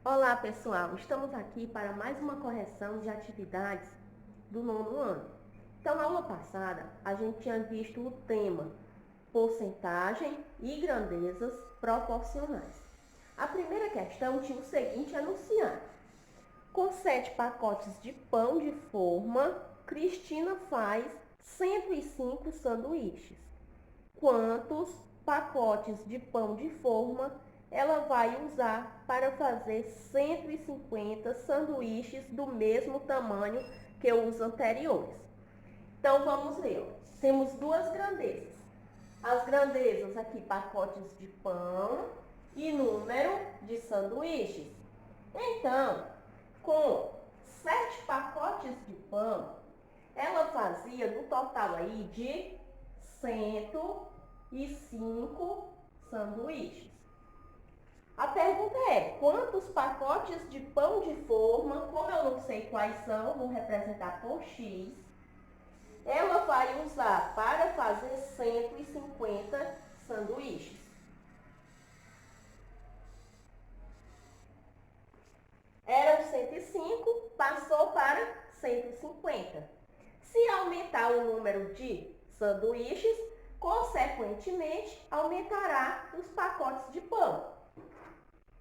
Olá, pessoal! Estamos aqui para mais uma correção de atividades do nono ano. Então, na aula passada, a gente tinha visto o tema porcentagem e grandezas proporcionais. A primeira questão tinha o seguinte enunciado. Com 7 pacotes de pão de forma, Cristina faz 105 sanduíches. Quantos pacotes de pão de forma ela vai usar para fazer 150 sanduíches do mesmo tamanho que os anteriores? Então, vamos ver. Temos duas grandezas. As grandezas aqui, pacotes de pão e número de sanduíches. Então, com 7 pacotes de pão, ela fazia no total aí de 105 sanduíches. A pergunta é, quantos pacotes de pão de forma, como eu não sei quais são, vou representar por X, ela vai usar para fazer 150 sanduíches? Eram 105, passou para 150. Se aumentar o número de sanduíches, consequentemente, aumentará os pacotes de pão.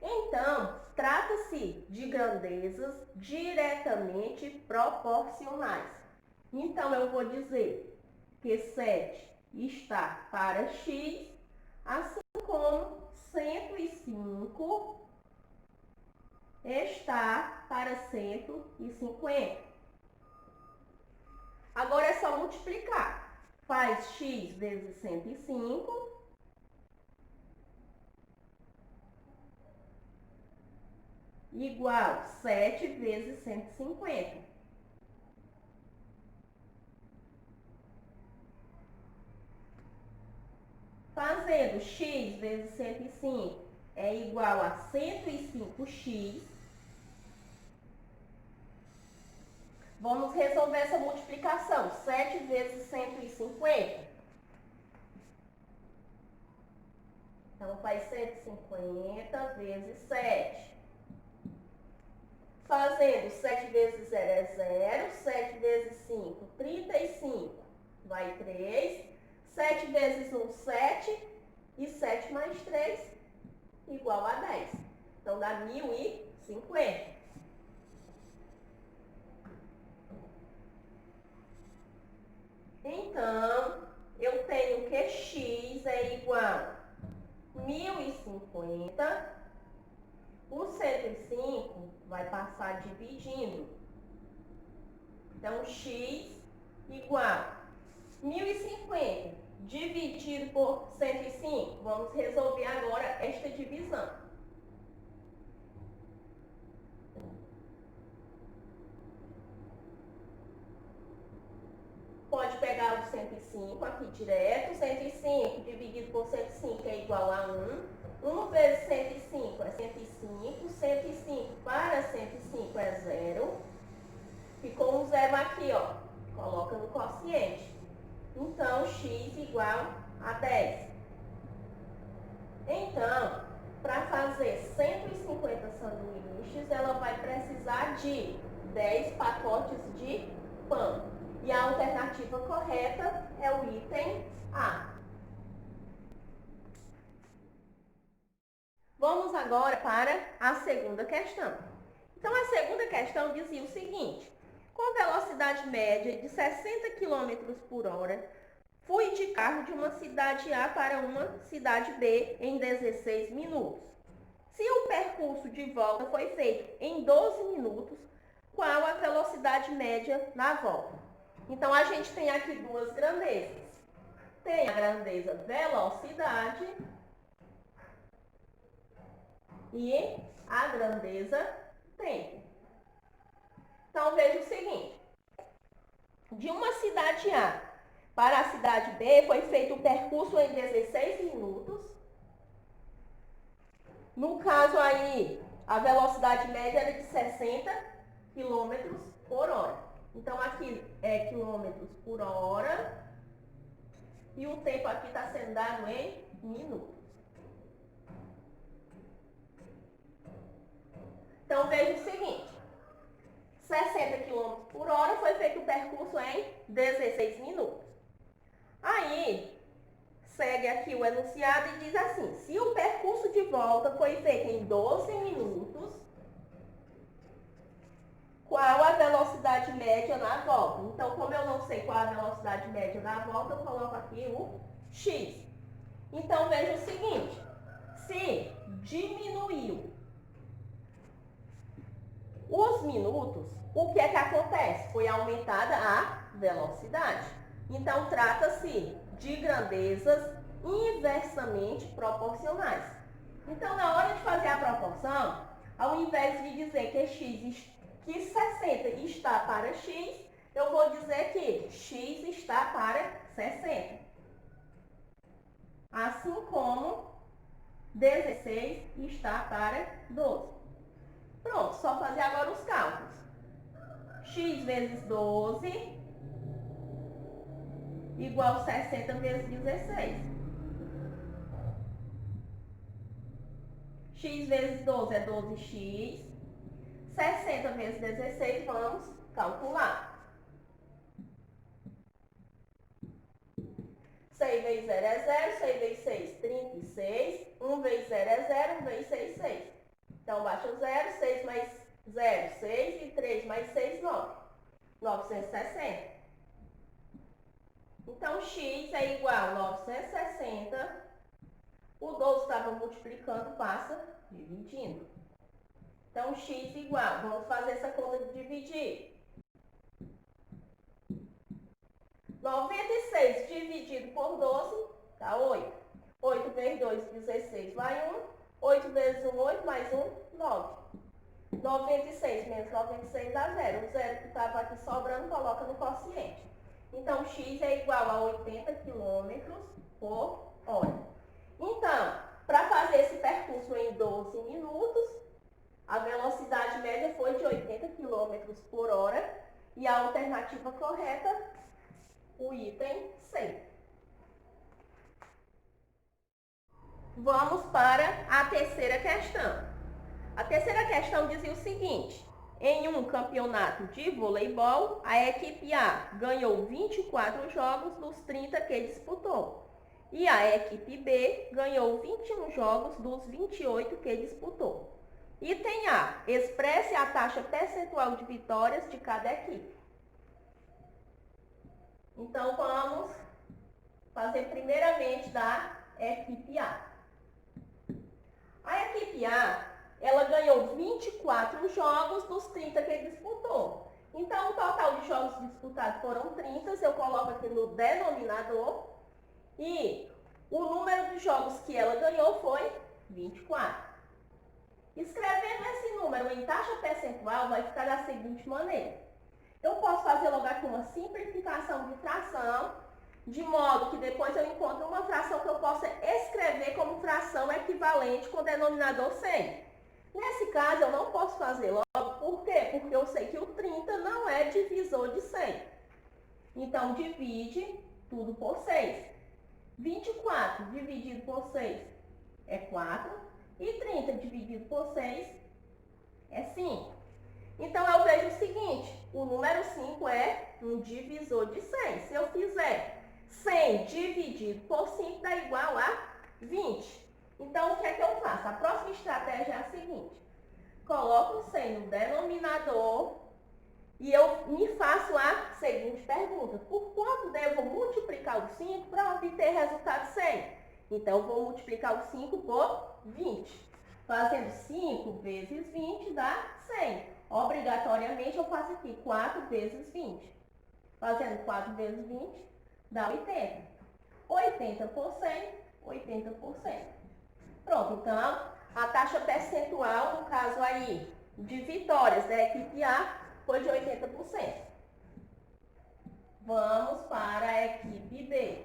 Então, trata-se de grandezas diretamente proporcionais. Então, eu vou dizer que 7 está para X, assim como 105 está para 150. Agora é só multiplicar. Faz X vezes 105 igual 7 vezes 150. Fazendo X vezes 105 é igual a 105x. Vamos resolver essa multiplicação. 7 vezes 150. Então, faz 150 vezes 7. Fazendo 7 vezes 0 é 0. 7 vezes 5, 35. Vai 3. 7 vezes 1, 7. E 7 mais 3, igual a 10. Então, dá 1050. Então, eu tenho que X é igual a 1050. O 105 vai passar dividindo. Então, X igual a 1050 dividido por 105. Vamos resolver agora esta divisão. Pode pegar o 105 aqui direto. 105 dividido por 105 é igual a 1. 1 vezes 105 é 105. 105 para 105 é 0. Ficou um zero aqui, ó. Coloca no quociente. Então, x igual a 10. Então, para fazer 150 sanduíches, ela vai precisar de 10 pacotes de pão. E a alternativa correta é o item A. Vamos agora para a segunda questão. Então, a segunda questão dizia o seguinte: com velocidade média de 60 km por hora, fui de carro de uma cidade A para uma cidade B em 16 minutos. Se o percurso de volta foi feito em 12 minutos, qual a velocidade média na volta? Então, a gente tem aqui duas grandezas. Tem a grandeza velocidade e a grandeza tempo. Então, veja o seguinte. De uma cidade A para a cidade B foi feito o percurso em 16 minutos. No caso aí, a velocidade média era de 60 km por hora. Então, aqui é quilômetros por hora. E o tempo aqui está sendo dado em minutos. Então, veja o seguinte. 60 km por hora foi feito o percurso em 16 minutos. Aí, segue aqui o enunciado e diz assim: se o percurso de volta foi feito em 12 minutos, qual a velocidade média na volta? Então, como eu não sei qual a velocidade média na volta, eu coloco aqui o x. Então, veja o seguinte: se diminuiu os minutos, o que é que acontece? Foi aumentada a velocidade. Então, trata-se de grandezas inversamente proporcionais. Então, na hora de fazer a proporção, ao invés de dizer que 60 está para x, eu vou dizer que x está para 60. Assim como 16 está para 12. Pronto, só fazer agora os cálculos. X vezes 12 igual 60 vezes 16. X vezes 12 é 12x. 60 vezes 16, vamos calcular. 6 vezes 0 é 0, 6 vezes 6, 36. 1 vezes 0 é 0, 1 vezes 6, 6. Então, baixa o 0, 6 mais 0, 6, e 3 mais 6, 9. 960. Então, x é igual a 960. O 12 estava multiplicando, passa dividindo. Então, x igual, vamos fazer essa conta de dividir. 96 dividido por 12, dá 8. 8 vezes 2, 16, vai 1. 8 vezes 1, 8, mais 1, 9. 96 menos 96 dá 0. O 0 que estava aqui sobrando, coloca no quociente. Então, x é igual a 80 km por hora. Então, para fazer esse percurso em 12 minutos, a velocidade média foi de 80 km por hora. E a alternativa correta, o item C. Vamos para a terceira questão. A terceira questão dizia o seguinte: em um campeonato de voleibol, a equipe A ganhou 24 jogos dos 30 que disputou. E a equipe B ganhou 21 jogos dos 28 que disputou. Item A, expresse a taxa percentual de vitórias de cada equipe. Então, vamos fazer primeiramente da equipe A. A equipe A, ela ganhou 24 jogos dos 30 que disputou. Então, o total de jogos disputados foram 30, eu coloco aqui no denominador. E o número de jogos que ela ganhou foi 24. Escrevendo esse número em taxa percentual, vai ficar da seguinte maneira. Eu posso fazer logo aqui uma simplificação de fração, de modo que depois eu encontro uma fração que eu possa escrever como fração equivalente com o denominador 100. Nesse caso, eu não posso fazer logo, por quê? Porque eu sei que o 30 não é divisor de 100. Então, divide tudo por 6. 24 dividido por 6 é 4. E 30 dividido por 6 é 5. Então, eu vejo o seguinte, o número 5 é um divisor de 100. Se eu fizer 100 dividido por 5 dá igual a 20. Então, o que é que eu faço? A próxima estratégia é a seguinte. Coloco o 100 no denominador e eu me faço a seguinte pergunta. Por quanto devo multiplicar o 5 para obter resultado 100? Então, eu vou multiplicar o 5 por 20. Fazendo 5 vezes 20 dá 100. Obrigatoriamente, eu faço aqui 4 vezes 20. Fazendo 4 vezes 20 dá 80. 80 por 100, 80 por 100. Pronto, então, a taxa percentual, no caso aí, de vitórias da equipe A, foi de 80%. Vamos para a equipe B.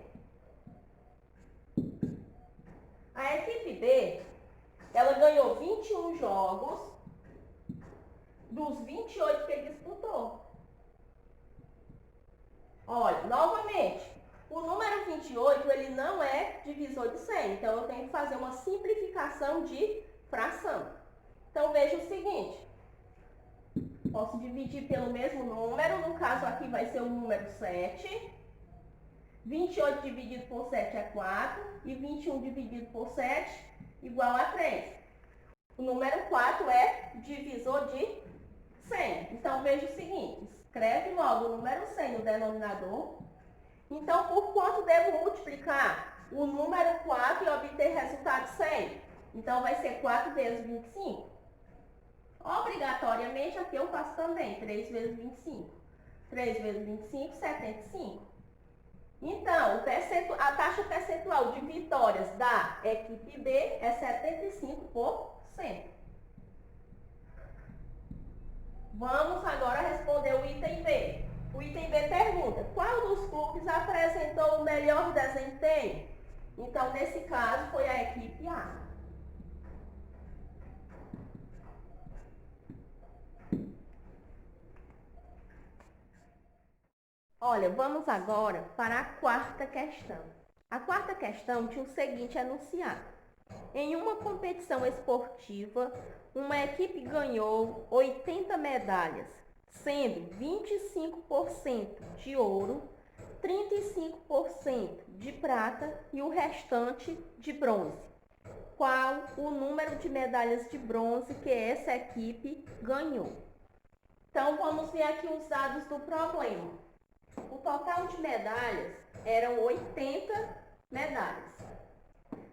A equipe B, ela ganhou 21 jogos dos 28 que disputou. Olha, novamente, o número 28, ele não é divisor de 100, então eu tenho que fazer uma simplificação de fração. Então, veja o seguinte, Posso dividir pelo mesmo número, no caso aqui vai ser o número 7. 28 dividido por 7 é 4 e 21 dividido por 7 igual a 3. O número 4 é divisor de 100. Então, veja o seguinte, escreve logo o número 100 no denominador. Então, por quanto devo multiplicar o número 4 e obter resultado 100? Então, vai ser 4 vezes 25. Obrigatoriamente, aqui eu faço também 3 vezes 25. 3 vezes 25, 75. Então, a taxa percentual de vitórias da equipe B é 75%. Vamos agora responder o item B. O item B pergunta: qual dos clubes apresentou o melhor desempenho? Então, nesse caso, foi a equipe A. Olha, vamos agora para a quarta questão. A quarta questão tinha o seguinte enunciado: em uma competição esportiva, uma equipe ganhou 80 medalhas, sendo 25% de ouro, 35% de prata e o restante de bronze. Qual o número de medalhas de bronze que essa equipe ganhou? Então, vamos ver aqui os dados do problema. O total de medalhas eram 80 medalhas.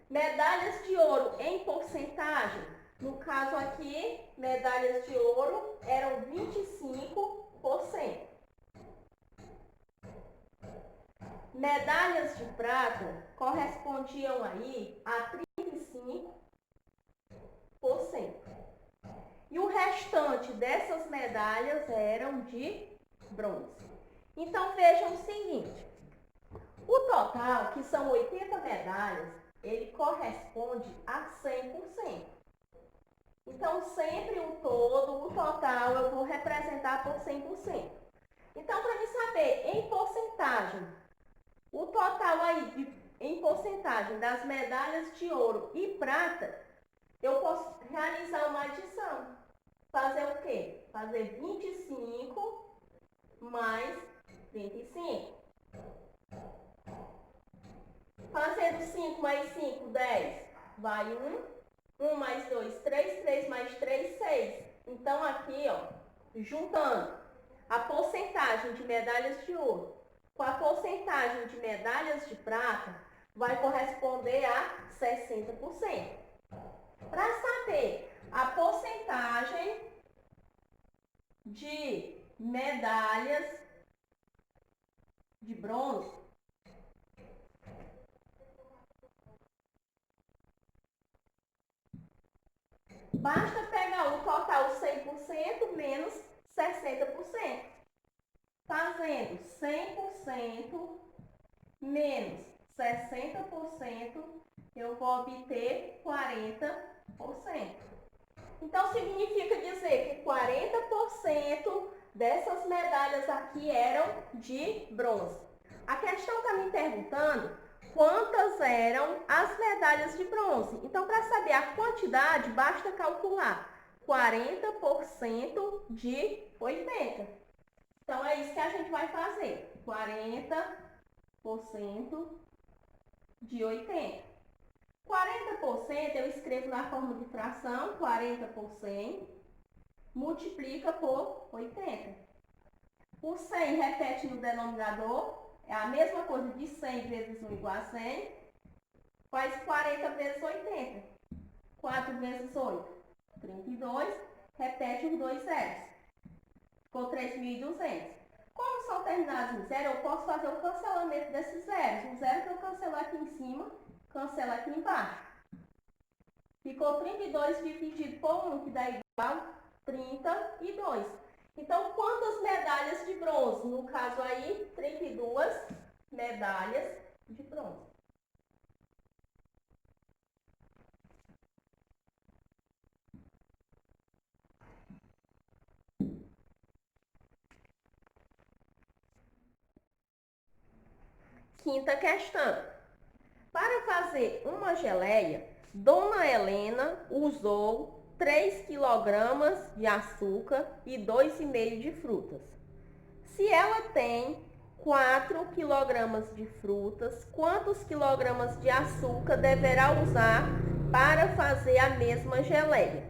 Medalhas de ouro em porcentagem, no caso aqui, medalhas de ouro eram 25%. Medalhas de prata correspondiam aí a 35%. E o restante dessas medalhas eram de bronze. Então, vejam o seguinte, o total, que são 80 medalhas, ele corresponde a 100%. Então, sempre o todo, o total, eu vou representar por 100%. Então, para me saber em porcentagem, o total aí em porcentagem das medalhas de ouro e prata, eu posso realizar uma adição. Fazer o quê? Fazer 25 mais 35. Fazendo 5 mais 5, 10. Vai 1. 1 mais 2, 3. 3 mais 3, 6. Então, aqui, ó, juntando a porcentagem de medalhas de ouro com a porcentagem de medalhas de prata, vai corresponder a 60%. Para saber a porcentagem de medalhas de bronze, basta pegar o total 100% menos 60%. Fazendo 100% menos 60%, eu vou obter 40%. Então, significa dizer que 40% dessas medalhas aqui eram de bronze. A questão está me perguntando quantas eram as medalhas de bronze. Então, para saber a quantidade, basta calcular 40% de 80. Então, é isso que a gente vai fazer. 40% de 80. 40% eu escrevo na forma de fração, 40 por 100, multiplica por 80. O 100 repete no denominador, é a mesma coisa de 100 vezes 1 igual a 100, faz 40 vezes 80. 4 vezes 8, 32, repete os dois zeros. Ficou 3.200. Como são terminados em zero, eu posso fazer o cancelamento desses zeros. O zero que eu cancelar aqui em cima, cancela aqui embaixo. Ficou 32 dividido por 1, que dá igual a 32. Então, quantas medalhas de bronze? No caso aí, 32 medalhas de bronze. Quinta questão. Para fazer uma geleia, Dona Helena usou 3 kg de açúcar e 2,5 de frutas. Se ela tem 4 kg de frutas, quantos quilogramas de açúcar deverá usar para fazer a mesma geleia?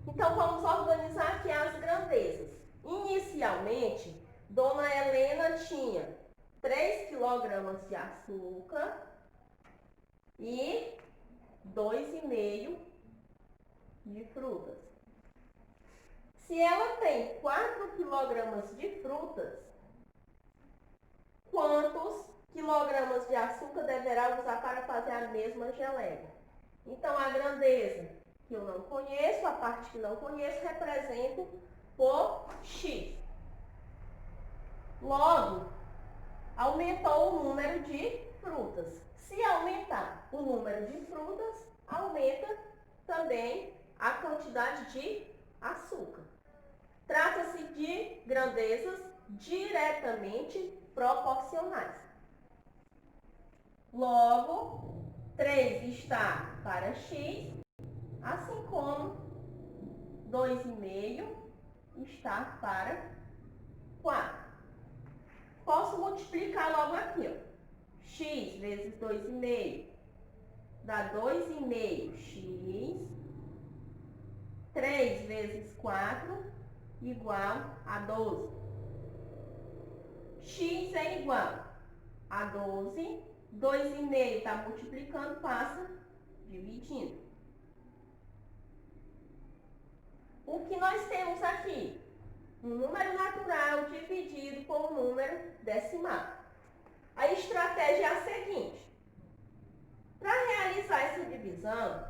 Então, vamos organizar aqui as grandezas. Inicialmente, Dona Helena tinha 3 kg de açúcar e 2,5 de frutas. Se ela tem 4 kg de frutas, quantos quilogramas de açúcar deverá usar para fazer a mesma geleia? Então, a grandeza que eu não conheço, a parte que não conheço, represento por X. Logo, aumentou o número de frutas. Se aumentar o número de frutas, aumenta também a quantidade de açúcar. Trata-se de grandezas diretamente proporcionais. Logo, 3 está para X, assim como 2,5 está para 4. Posso multiplicar logo aqui, ó. X vezes 2,5 dá 2,5x. 3 vezes 4 igual a 12. X é igual a 12. 2,5 está multiplicando, passa dividindo. O que nós temos aqui? Um número natural dividido por um número decimal. A estratégia é a seguinte. Para realizar essa divisão,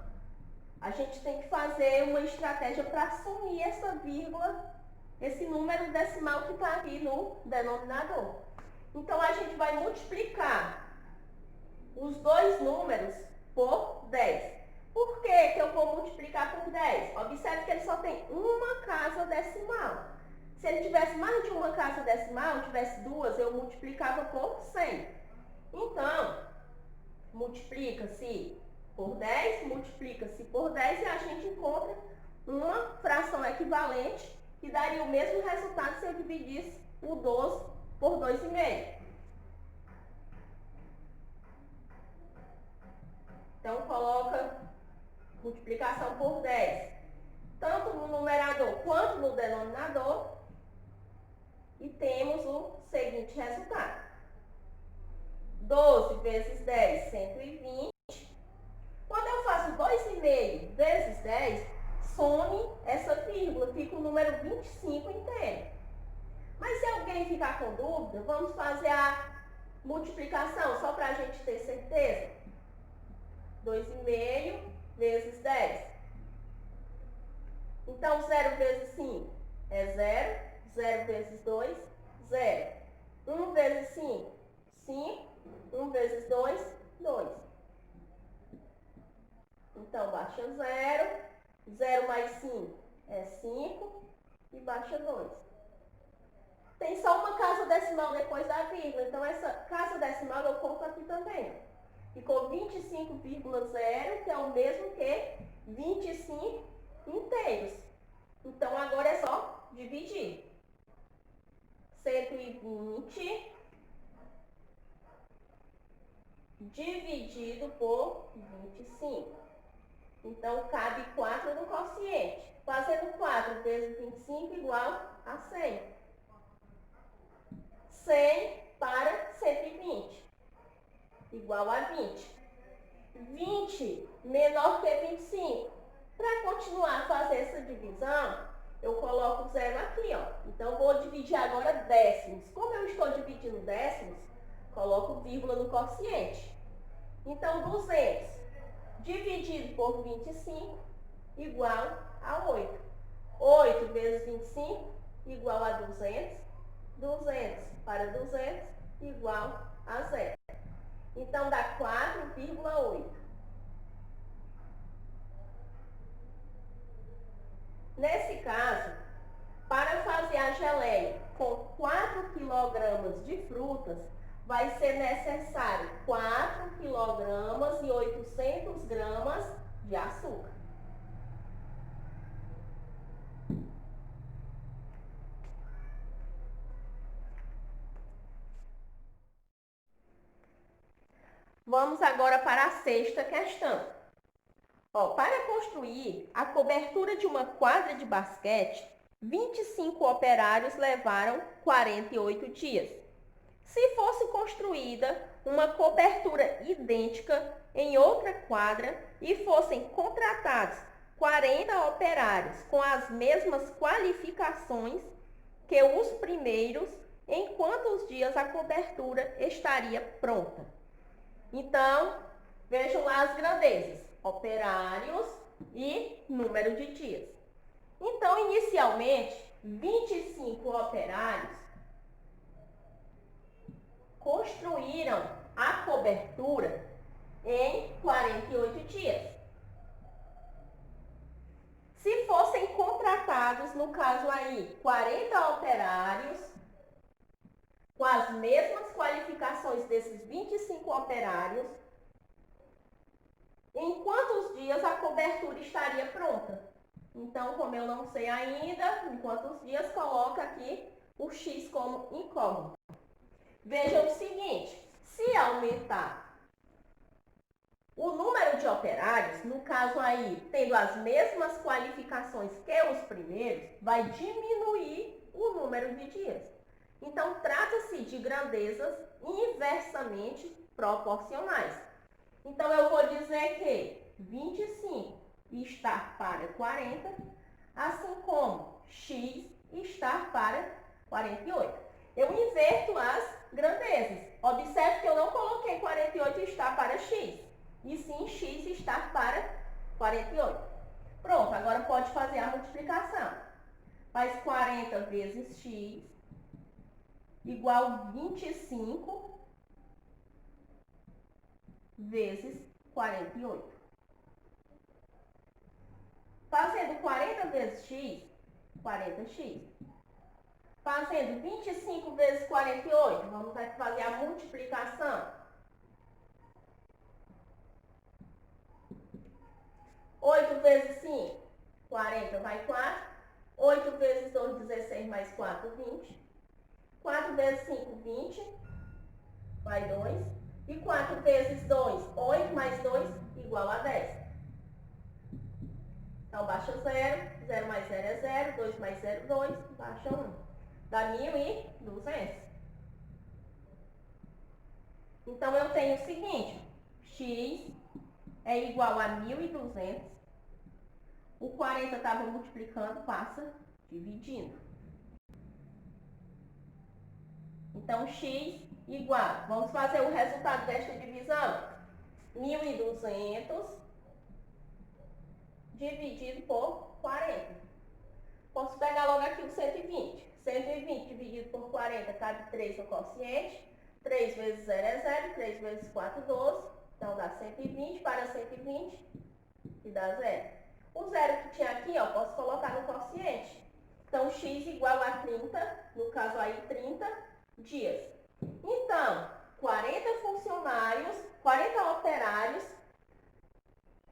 a gente tem que fazer uma estratégia para assumir essa vírgula, esse número decimal que está aqui no denominador. Então, a gente vai multiplicar os dois números por 10. Por que eu vou multiplicar por 10? Observe que ele só tem uma casa decimal. Se ele tivesse mais de uma casa decimal, tivesse duas, eu multiplicava por 100. Então, multiplica-se por 10, multiplica-se por 10 e a gente encontra uma fração equivalente que daria o mesmo resultado se eu dividisse o 12 por 2,5. Então, coloca multiplicação por 10, tanto no numerador quanto no denominador, e temos o seguinte resultado. 12 vezes 10, 120. Quando eu faço 2,5 vezes 10, some essa vírgula, fica o número 25 inteiro. Mas se alguém ficar com dúvida, vamos fazer a multiplicação, só para a gente ter certeza. 2,5 vezes 10. Então, 0 vezes 5 é 0. 0 vezes 2, 0. 1 vezes 5, 5. 1 vezes 2, 2. Então, baixa 0. 0 mais 5 é 5. E baixa 2. Tem só uma casa decimal depois da vírgula. Então, essa casa decimal eu conto aqui também. Ficou 25,0, que é o mesmo que 25 inteiros. Então, agora é só dividir. 120 dividido por 25. Então, cabe 4 no quociente. Fazendo 4 vezes 25 igual a 100. 100 para 120 igual a 20. 20 menor que 25. Para continuar a fazer essa divisão, eu coloco 0 aqui, ó. Então, vou dividir agora décimos. Como eu estou dividindo décimos, coloco vírgula no quociente. Então, 200 dividido por 25 igual a 8. 8 vezes 25 igual a 200. 200 para 200 igual a 0. Então, dá 4,8. Nesse caso, para fazer a geleia com 4 kg de frutas, vai ser necessário 4 kg e 800 gramas de açúcar. Vamos agora para a sexta questão. Para construir a cobertura de uma quadra de basquete, 25 operários levaram 48 dias. Se fosse construída uma cobertura idêntica em outra quadra e fossem contratados 40 operários com as mesmas qualificações que os primeiros, em quantos dias a cobertura estaria pronta? Então, vejam lá as grandezas, operários e número de dias. Então, inicialmente, 25 operários construíram a cobertura em 48 dias. Se fossem contratados, no caso aí, 40 operários, com as mesmas qualificações desses 25 operários, em quantos dias a cobertura estaria pronta? Então, como eu não sei ainda, em quantos dias, coloca aqui o X como incógnito. Vejam o seguinte, se aumentar o número de operários, no caso aí, tendo as mesmas qualificações que os primeiros, vai diminuir o número de dias. Então, trata-se de grandezas inversamente proporcionais. Então, eu vou dizer que 25 está para 40, assim como x está para 48. Eu inverto as grandezas. Observe que eu não coloquei 48 está para x, e sim x está para 48. Pronto, agora pode fazer a multiplicação. Faz 40 vezes x igual 25 vezes 48. Fazendo 40 vezes x, 40x. Fazendo 25 vezes 48, vamos aqui fazer a multiplicação. 8 vezes 5, 40 vai 4. 8 vezes 2, 16 mais 4, 20. 4 vezes 5, 20, vai 2. E 4 vezes 2, 8 mais 2, igual a 10. Então, baixa 0, 0 mais 0 é 0, 2 mais 0, 2, baixa 1. Dá 1.200. Então, eu tenho o seguinte, x é igual a 1.200. O 40 estava multiplicando, passa dividindo. Então, x igual, vamos fazer o resultado desta divisão. 1.200 dividido por 40. Posso pegar logo aqui o 120. 120 dividido por 40, cabe 3 no quociente. 3 vezes 0 é 0, 3 vezes 4, 12. Então, dá 120 para 120 e dá 0. O 0 que tinha aqui, posso colocar no quociente. Então, x igual a 30, no caso aí 30 dias. Então, 40 funcionários, 40 operários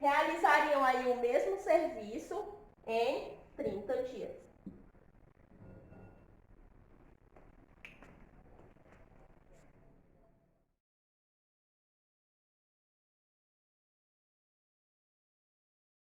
realizariam aí o mesmo serviço em 30 dias.